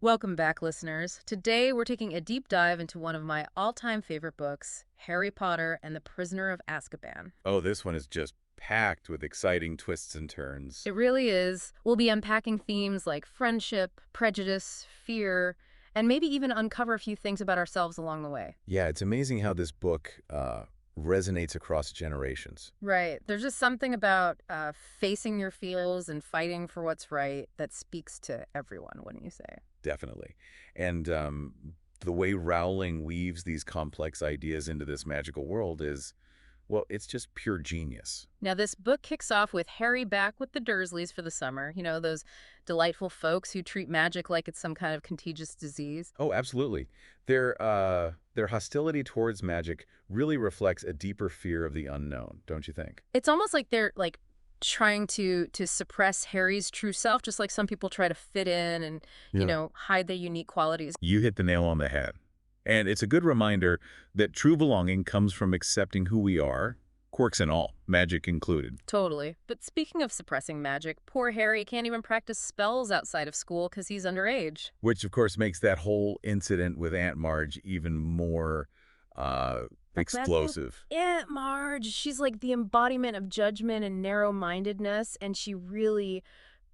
Welcome back, listeners. Today, we're taking a deep dive into one of my all-time favorite books, Harry Potter and the Prisoner of Azkaban. Oh, this one is just packed with exciting twists and turns. It really is. We'll be unpacking themes like friendship, prejudice, fear, and maybe even uncover a few things about ourselves along the way. Yeah, it's amazing how this book resonates across generations. Right. There's just something about facing your feels and fighting for what's right that speaks to everyone, wouldn't you say? Definitely. And the way Rowling weaves these complex ideas into this magical world is, well, it's just pure genius. Now, this book kicks off with Harry back with the Dursleys for the summer. You know, those delightful folks who treat magic like it's some kind of contagious disease. Oh, absolutely. Their hostility towards magic really reflects a deeper fear of the unknown, don't you think? It's almost like they're like trying to suppress Harry's true self, just like some people try to fit in and, Yeah. hide their unique qualities. You hit the nail on the head. And it's a good reminder that true belonging comes from accepting who we are, quirks and all, magic included. Totally. But speaking of suppressing magic, poor Harry can't even practice spells outside of school because he's underage. Which, of course, makes that whole incident with Aunt Marge even more That's explosive. Aunt Marge. She's like the embodiment of judgment and narrow-mindedness, and she really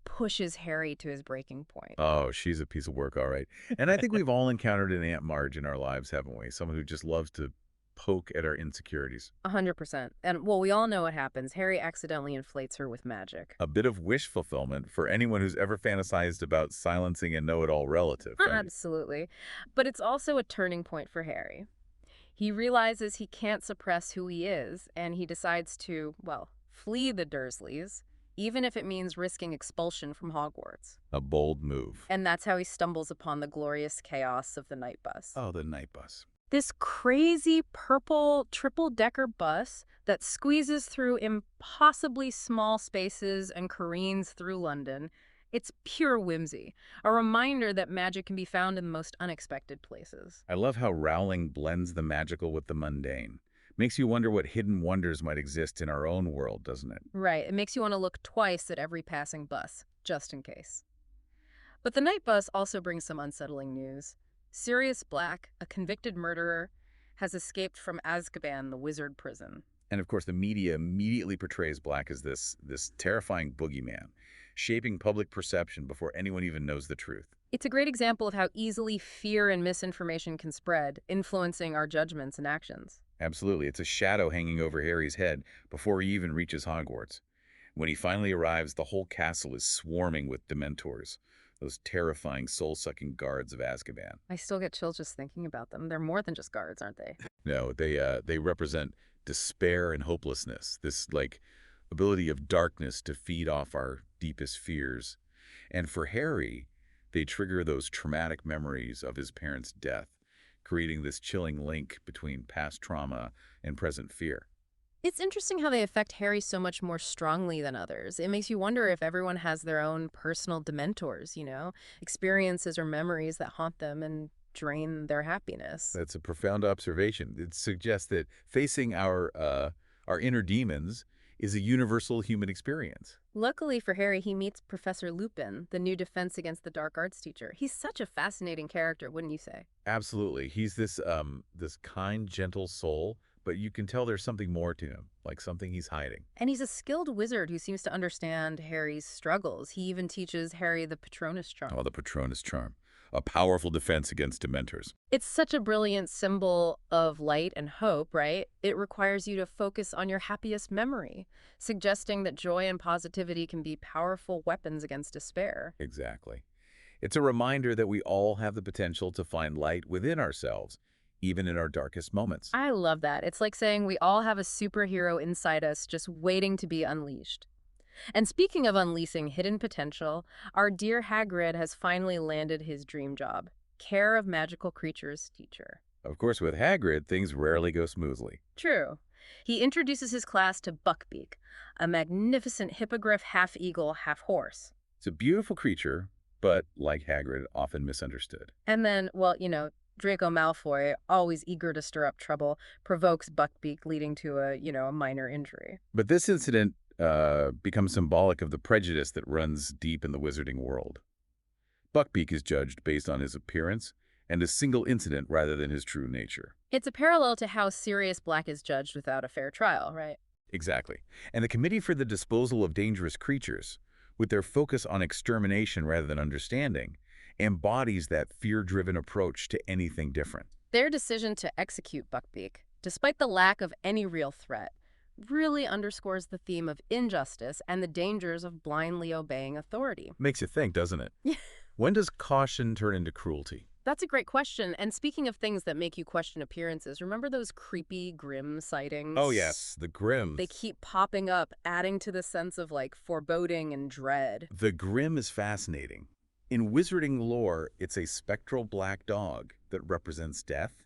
pushes Harry to his breaking point. Oh, she's a piece of work, all right. And I think we've all encountered an Aunt Marge in our lives, haven't we? Someone who just loves to poke at our insecurities. 100%. And, well, we all know what happens. Harry accidentally inflates her with magic. A bit of wish fulfillment for anyone who's ever fantasized about silencing a know-it-all relative, right? Absolutely. But it's also a turning point for Harry. He realizes he can't suppress who he is, and he decides to, well, flee the Dursleys, even if it means risking expulsion from Hogwarts. A bold move. And that's how he stumbles upon the glorious chaos of the night bus. Oh, the night bus. This crazy purple triple-decker bus that squeezes through impossibly small spaces and careens through London. It's pure whimsy, a reminder that magic can be found in the most unexpected places. I love how Rowling blends the magical with the mundane. Makes you wonder what hidden wonders might exist in our own world, doesn't it? Right, it makes you want to look twice at every passing bus, just in case. But the night bus also brings some unsettling news. Sirius Black, a convicted murderer, has escaped from Azkaban, the wizard prison. And of course, the media immediately portrays Black as this terrifying boogeyman, shaping public perception before anyone even knows the truth. It's a great example of how easily fear and misinformation can spread, influencing our judgments and actions. Absolutely, it's a shadow hanging over Harry's head before he even reaches Hogwarts. When he finally arrives, the whole castle is swarming with dementors, those terrifying soul-sucking guards of Azkaban. I still get chills just thinking about them. They're more than just guards, aren't they? No, they represent despair and hopelessness, this like ability of darkness to feed off our deepest fears. And for Harry, they trigger those traumatic memories of his parents' death, creating this chilling link between past trauma and present fear. It's interesting how they affect Harry so much more strongly than others. It makes you wonder if everyone has their own personal dementors, experiences or memories that haunt them and drain their happiness. That's a profound observation. It suggests that facing our inner demons is a universal human experience. Luckily for Harry, he meets Professor Lupin, the new Defense Against the Dark Arts teacher. He's such a fascinating character, wouldn't you say? Absolutely. He's this kind, gentle soul, but you can tell there's something more to him, like something he's hiding. And he's a skilled wizard who seems to understand Harry's struggles. He even teaches Harry the Patronus charm. Oh, the Patronus charm. A powerful defense against dementors. It's such a brilliant symbol of light and hope, right? It requires you to focus on your happiest memory, suggesting that joy and positivity can be powerful weapons against despair. Exactly. It's a reminder that we all have the potential to find light within ourselves, even in our darkest moments. I love that. It's like saying we all have a superhero inside us just waiting to be unleashed. And speaking of unleashing hidden potential, our dear Hagrid has finally landed his dream job, care of magical creatures teacher. Of course, with Hagrid, things rarely go smoothly. True. He introduces his class to Buckbeak, a magnificent hippogriff half-eagle, half-horse. It's a beautiful creature, but, like Hagrid, often misunderstood. And then, well, Draco Malfoy, always eager to stir up trouble, provokes Buckbeak, leading to a minor injury. But this incident becomes symbolic of the prejudice that runs deep in the wizarding world. Buckbeak is judged based on his appearance and a single incident rather than his true nature. It's a parallel to how Sirius Black is judged without a fair trial, right? Exactly. And the Committee for the Disposal of Dangerous Creatures, with their focus on extermination rather than understanding, embodies that fear-driven approach to anything different. Their decision to execute Buckbeak, despite the lack of any real threat, really underscores the theme of injustice and the dangers of blindly obeying authority. Makes you think, doesn't it? When does caution turn into cruelty? That's a great question. And speaking of things that make you question appearances, remember those creepy, grim sightings? Oh yes, the Grimm. They keep popping up, adding to the sense of, like, foreboding and dread. The Grimm is fascinating. In wizarding lore, it's a spectral black dog that represents death.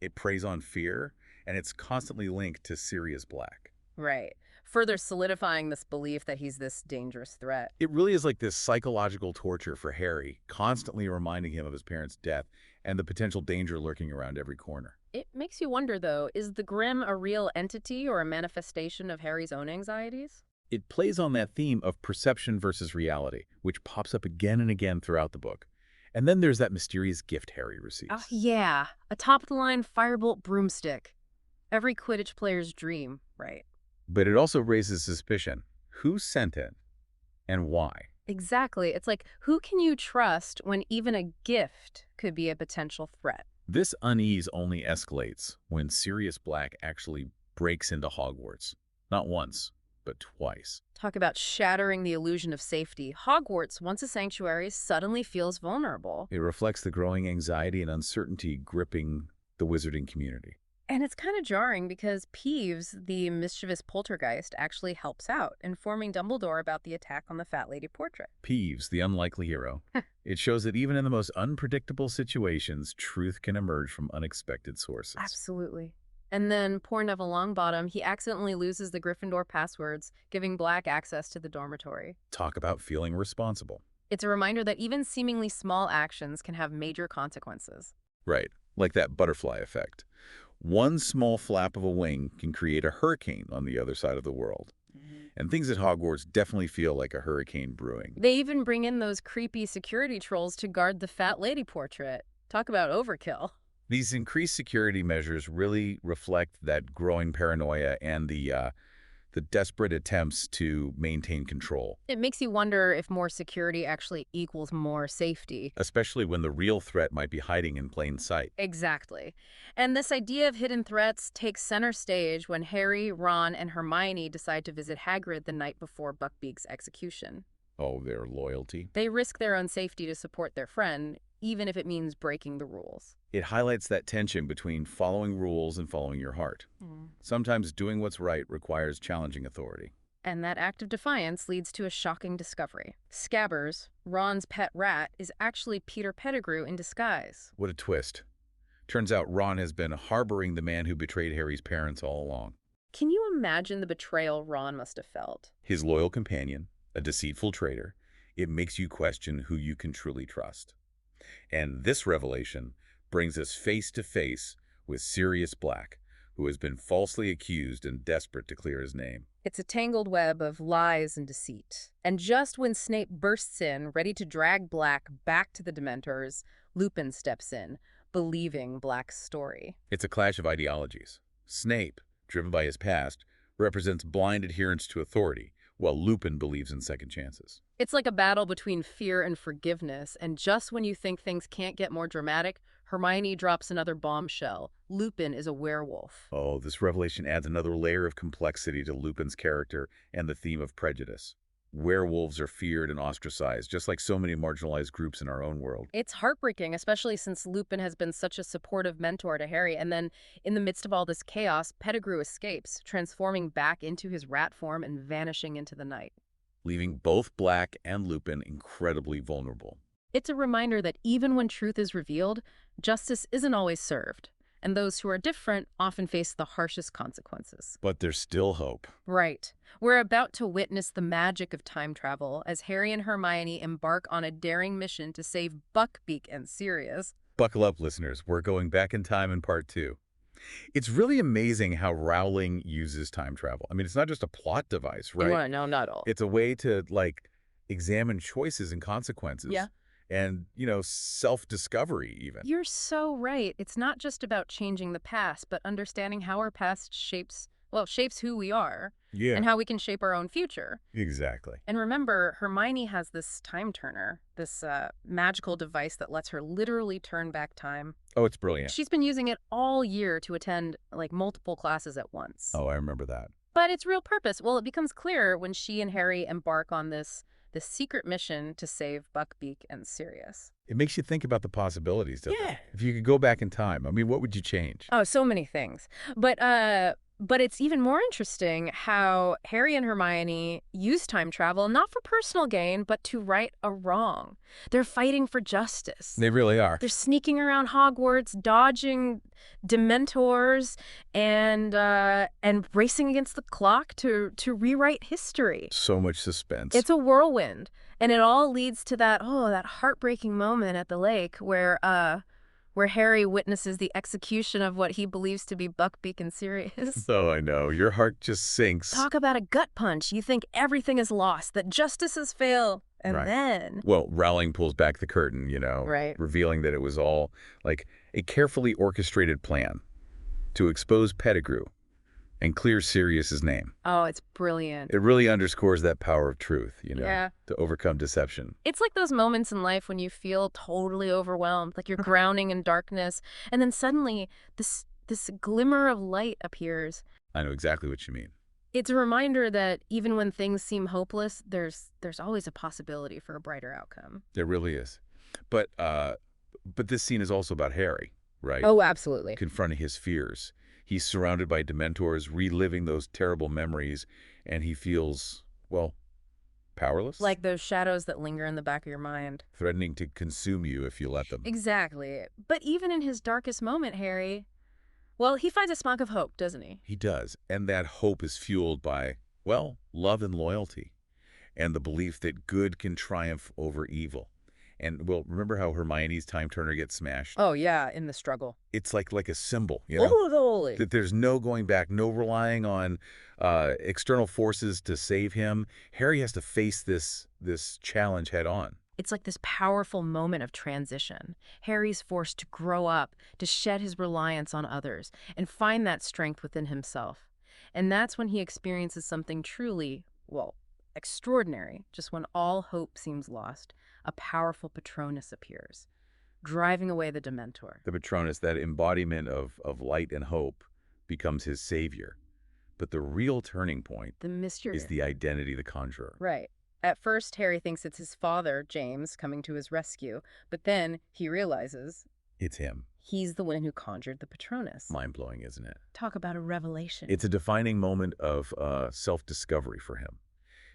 It preys on fear, and it's constantly linked to Sirius Black. Right. Further solidifying this belief that he's this dangerous threat. It really is like this psychological torture for Harry, constantly reminding him of his parents' death and the potential danger lurking around every corner. It makes you wonder, though, is the Grimm a real entity or a manifestation of Harry's own anxieties? It plays on that theme of perception versus reality, which pops up again and again throughout the book. And then there's that mysterious gift Harry receives. Oh, yeah. A top-of-the-line firebolt broomstick. Every Quidditch player's dream, right? But it also raises suspicion. Who sent it and why? Exactly. It's like, who can you trust when even a gift could be a potential threat? This unease only escalates when Sirius Black actually breaks into Hogwarts. Not once, but twice. Talk about shattering the illusion of safety. Hogwarts, once a sanctuary, suddenly feels vulnerable. It reflects the growing anxiety and uncertainty gripping the wizarding community. And it's kind of jarring because Peeves, the mischievous poltergeist, actually helps out, informing Dumbledore about the attack on the Fat Lady portrait. Peeves, the unlikely hero. It shows that even in the most unpredictable situations, truth can emerge from unexpected sources. Absolutely. And then poor Neville Longbottom, he accidentally loses the Gryffindor passwords, giving Black access to the dormitory. Talk about feeling responsible. It's a reminder that even seemingly small actions can have major consequences. Right, like that butterfly effect. One small flap of a wing can create a hurricane on the other side of the world. And things at Hogwarts definitely feel like a hurricane brewing. They even bring in those creepy security trolls to guard the Fat Lady portrait. Talk about overkill. These increased security measures really reflect that growing paranoia and the desperate attempts to maintain control. It makes you wonder if more security actually equals more safety. Especially when the real threat might be hiding in plain sight. Exactly. And this idea of hidden threats takes center stage when Harry, Ron, and Hermione decide to visit Hagrid the night before Buckbeak's execution. Oh, their loyalty. They risk their own safety to support their friend, even if it means breaking the rules. It highlights that tension between following rules and following your heart. Sometimes doing what's right requires challenging authority. And that act of defiance leads to a shocking discovery. Scabbers, Ron's pet rat, is actually Peter Pettigrew in disguise. What a twist. Turns out Ron has been harboring the man who betrayed Harry's parents all along. Can you imagine the betrayal Ron must have felt? His loyal companion, a deceitful traitor, it makes you question who you can truly trust. And this revelation brings us face to face with Sirius Black, who has been falsely accused and desperate to clear his name. It's a tangled web of lies and deceit. And just when Snape bursts in, ready to drag Black back to the Dementors, Lupin steps in, believing Black's story. It's a clash of ideologies. Snape, driven by his past, represents blind adherence to authority, while Lupin believes in second chances. It's like a battle between fear and forgiveness, and just when you think things can't get more dramatic, Hermione drops another bombshell. Lupin is a werewolf. Oh, this revelation adds another layer of complexity to Lupin's character and the theme of prejudice. Werewolves are feared and ostracized, just like so many marginalized groups in our own world. It's heartbreaking, especially since Lupin has been such a supportive mentor to Harry, and then, in the midst of all this chaos, Pettigrew escapes, transforming back into his rat form and vanishing into the night, Leaving both Black and Lupin incredibly vulnerable. It's a reminder that even when truth is revealed, justice isn't always served, and those who are different often face the harshest consequences. But there's still hope. Right. We're about to witness the magic of time travel as Harry and Hermione embark on a daring mission to save Buckbeak and Sirius. Buckle up, listeners. We're going back in time in part 2. It's really amazing how Rowling uses time travel. I mean, it's not just a plot device, right? No, not all. It's a way to, examine choices and consequences. Yeah. and, self-discovery even. You're so right. It's not just about changing the past, but understanding how our past shapes who we are Yeah, and how we can shape our own future. exactly. And remember, Hermione has this time turner, this magical device that lets her literally turn back time. Oh, it's brilliant. She's been using it all year to attend like multiple classes at once. Oh, I remember that. But its real purpose, well, it becomes clear when she and Harry embark on this secret mission to save Buckbeak and Sirius. It makes you think about the possibilities, doesn't it? Yeah. If you could go back in time, I mean, what would you change? Oh, so many things. But it's even more interesting how Harry and Hermione use time travel not for personal gain, but to right a wrong. They're fighting for justice. They really are. They're sneaking around Hogwarts, dodging dementors, and racing against the clock to rewrite history. So much suspense. It's a whirlwind, and it all leads to that heartbreaking moment at the lake where Harry witnesses the execution of what he believes to be Buckbeak and Sirius. Oh, I know. Your heart just sinks. Talk about a gut punch. You think everything is lost, that justice has failed, and Right. then... Well, Rowling pulls back the curtain, Right. revealing that it was all like a carefully orchestrated plan to expose Pettigrew and clear Sirius's name. Oh, it's brilliant. It really underscores that power of truth, Yeah. to overcome deception. It's like those moments in life when you feel totally overwhelmed, like you're drowning in darkness, and then suddenly this glimmer of light appears. I know exactly what you mean. It's a reminder that even when things seem hopeless, there's always a possibility for a brighter outcome. There really is. But this scene is also about Harry, right? Oh, absolutely. Confronting his fears. He's surrounded by dementors, reliving those terrible memories, and he feels, well, powerless? Like those shadows that linger in the back of your mind. Threatening to consume you if you let them. Exactly. But even in his darkest moment, Harry, well, he finds a spark of hope, doesn't he? He does. And that hope is fueled by, well, love and loyalty, and the belief that good can triumph over evil. And, well, remember how Hermione's time turner gets smashed? Oh, yeah, in the struggle. It's like a symbol, Holy. that there's no going back, no relying on external forces to save him. Harry has to face this challenge head on. It's like this powerful moment of transition. Harry's forced to grow up, to shed his reliance on others, and find that strength within himself. And that's when he experiences something truly, well, extraordinary. Just when all hope seems lost, a powerful Patronus appears, driving away the Dementor. The Patronus, that embodiment of light and hope, becomes his savior. But the real turning point The mystery. is the identity of the conjurer. Right. At first, Harry thinks it's his father, James, coming to his rescue, but then he realizes It's him. he's the one who conjured the Patronus. Mind-blowing, isn't it? Talk about a revelation. It's a defining moment of self-discovery for him.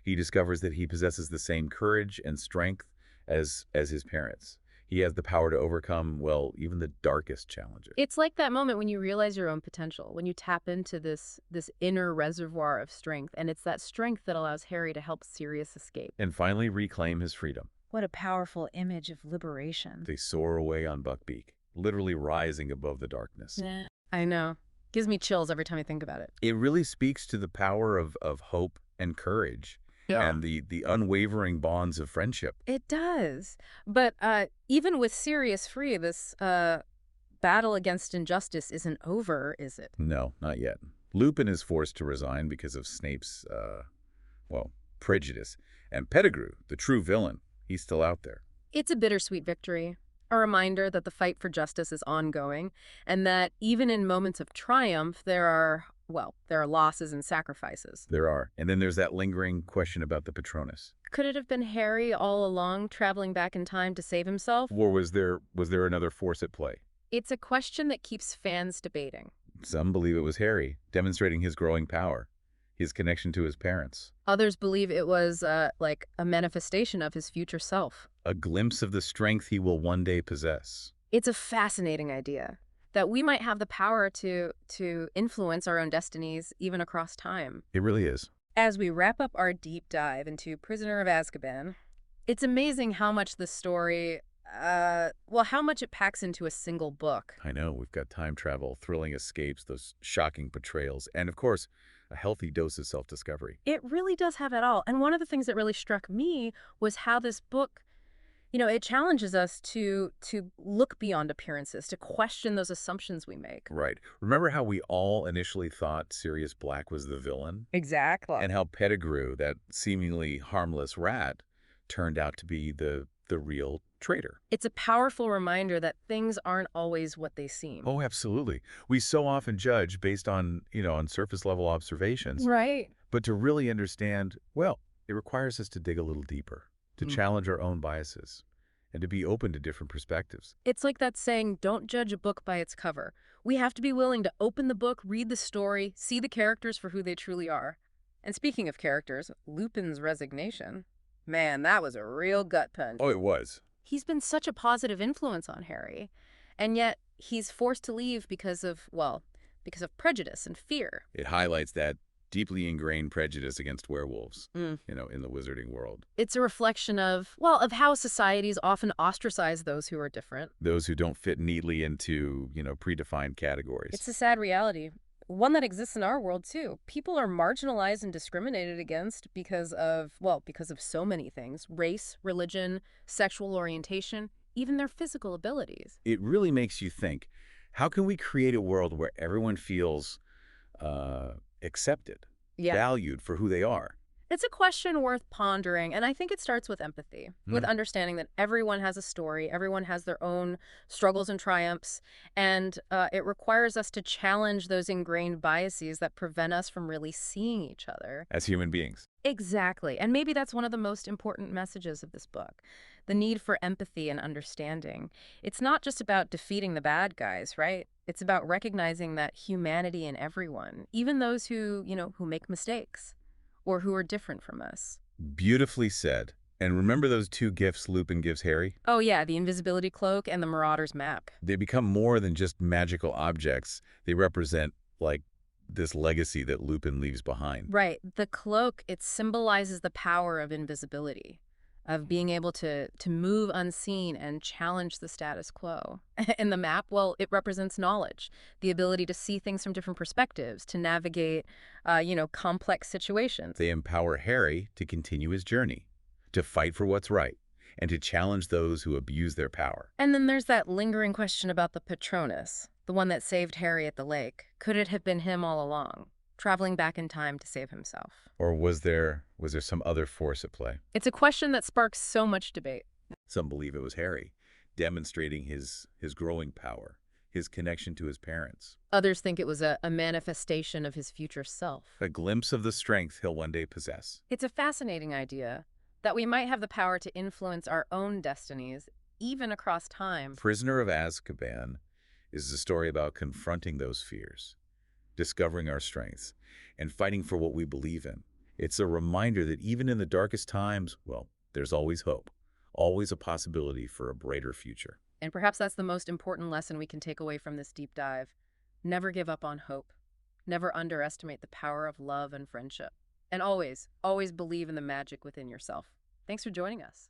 He discovers that he possesses the same courage and strength as his parents. He has the power to overcome, well, even the darkest challenges. It's like that moment when you realize your own potential, when you tap into this inner reservoir of strength, and it's that strength that allows Harry to help Sirius escape. And finally reclaim his freedom. What a powerful image of liberation. They soar away on Buckbeak, literally rising above the darkness. I know. Gives me chills every time I think about it. It really speaks to the power of hope and courage. And the unwavering bonds of friendship. It does. But even with Sirius free, this battle against injustice isn't over, is it? No, not yet. Lupin is forced to resign because of Snape's, prejudice. And Pettigrew, the true villain, he's still out there. It's a bittersweet victory. A reminder that the fight for justice is ongoing, and that even in moments of triumph, there are losses and sacrifices. There are. And then there's that lingering question about the Patronus. Could it have been Harry all along, traveling back in time to save himself? Or was there another force at play? It's a question that keeps fans debating. Some believe it was Harry, demonstrating his growing power, his connection to his parents. Others believe it was like a manifestation of his future self. A glimpse of the strength he will one day possess. It's a fascinating idea, that we might have the power to influence our own destinies even across time. It really is. As we wrap up our deep dive into Prisoner of Azkaban, it's amazing how much the story, how much it packs into a single book. I know, we've got time travel, thrilling escapes, those shocking portrayals, and of course, a healthy dose of self-discovery. It really does have it all. And one of the things that really struck me was how this book It challenges us to look beyond appearances, to question those assumptions we make. Right. Remember how we all initially thought Sirius Black was the villain? Exactly. And how Pettigrew, that seemingly harmless rat, turned out to be the real traitor. It's a powerful reminder that things aren't always what they seem. Oh, absolutely. We so often judge based on, on surface level observations. Right. But to really understand, well, it requires us to dig a little deeper, to Mm. challenge our own biases, and to be open to different perspectives. It's like that saying, don't judge a book by its cover. We have to be willing to open the book, read the story, see the characters for who they truly are. And speaking of characters, Lupin's resignation. Man, that was a real gut punch. Oh, it was. He's been such a positive influence on Harry, and yet he's forced to leave because of, well, because of prejudice and fear. It highlights that deeply ingrained prejudice against werewolves, Mm. in the wizarding world. It's a reflection of, well, of how societies often ostracize those who are different. Those who don't fit neatly into, predefined categories. It's a sad reality, one that exists in our world too. People are marginalized and discriminated against because of, well, because of so many things: race, religion, sexual orientation, even their physical abilities. It really makes you think, how can we create a world where everyone feels accepted, Yeah. valued for who they are? It's a question worth pondering, and I think it starts with empathy, with understanding that everyone has a story, everyone has their own struggles and triumphs, and it requires us to challenge those ingrained biases that prevent us from really seeing each other. As human beings. Exactly, and maybe that's one of the most important messages of this book, the need for empathy and understanding. It's not just about defeating the bad guys, right? It's about recognizing that humanity in everyone, even those who make mistakes or who are different from us. Beautifully said. And remember those two gifts Lupin gives Harry? Oh yeah, the invisibility cloak and the Marauder's map. They become more than just magical objects. They represent, like, this legacy that Lupin leaves behind. Right. The cloak, it symbolizes the power of invisibility, of being able to move unseen and challenge the status quo. And the map, well, it represents knowledge, the ability to see things from different perspectives, to navigate, complex situations. They empower Harry to continue his journey, to fight for what's right, and to challenge those who abuse their power. And then there's that lingering question about the Patronus, the one that saved Harry at the lake. Could it have been him all along, traveling back in time to save himself? Or was there some other force at play? It's a question that sparks so much debate. Some believe it was Harry, demonstrating his growing power, his connection to his parents. Others think it was a manifestation of his future self. A glimpse of the strength he'll one day possess. It's a fascinating idea that we might have the power to influence our own destinies, even across time. Prisoner of Azkaban is a story about confronting those fears, discovering our strengths, and fighting for what we believe in. It's a reminder that even in the darkest times, well, there's always hope, always a possibility for a brighter future. And perhaps that's the most important lesson we can take away from this deep dive. Never give up on hope. Never underestimate the power of love and friendship. And always, always believe in the magic within yourself. Thanks for joining us.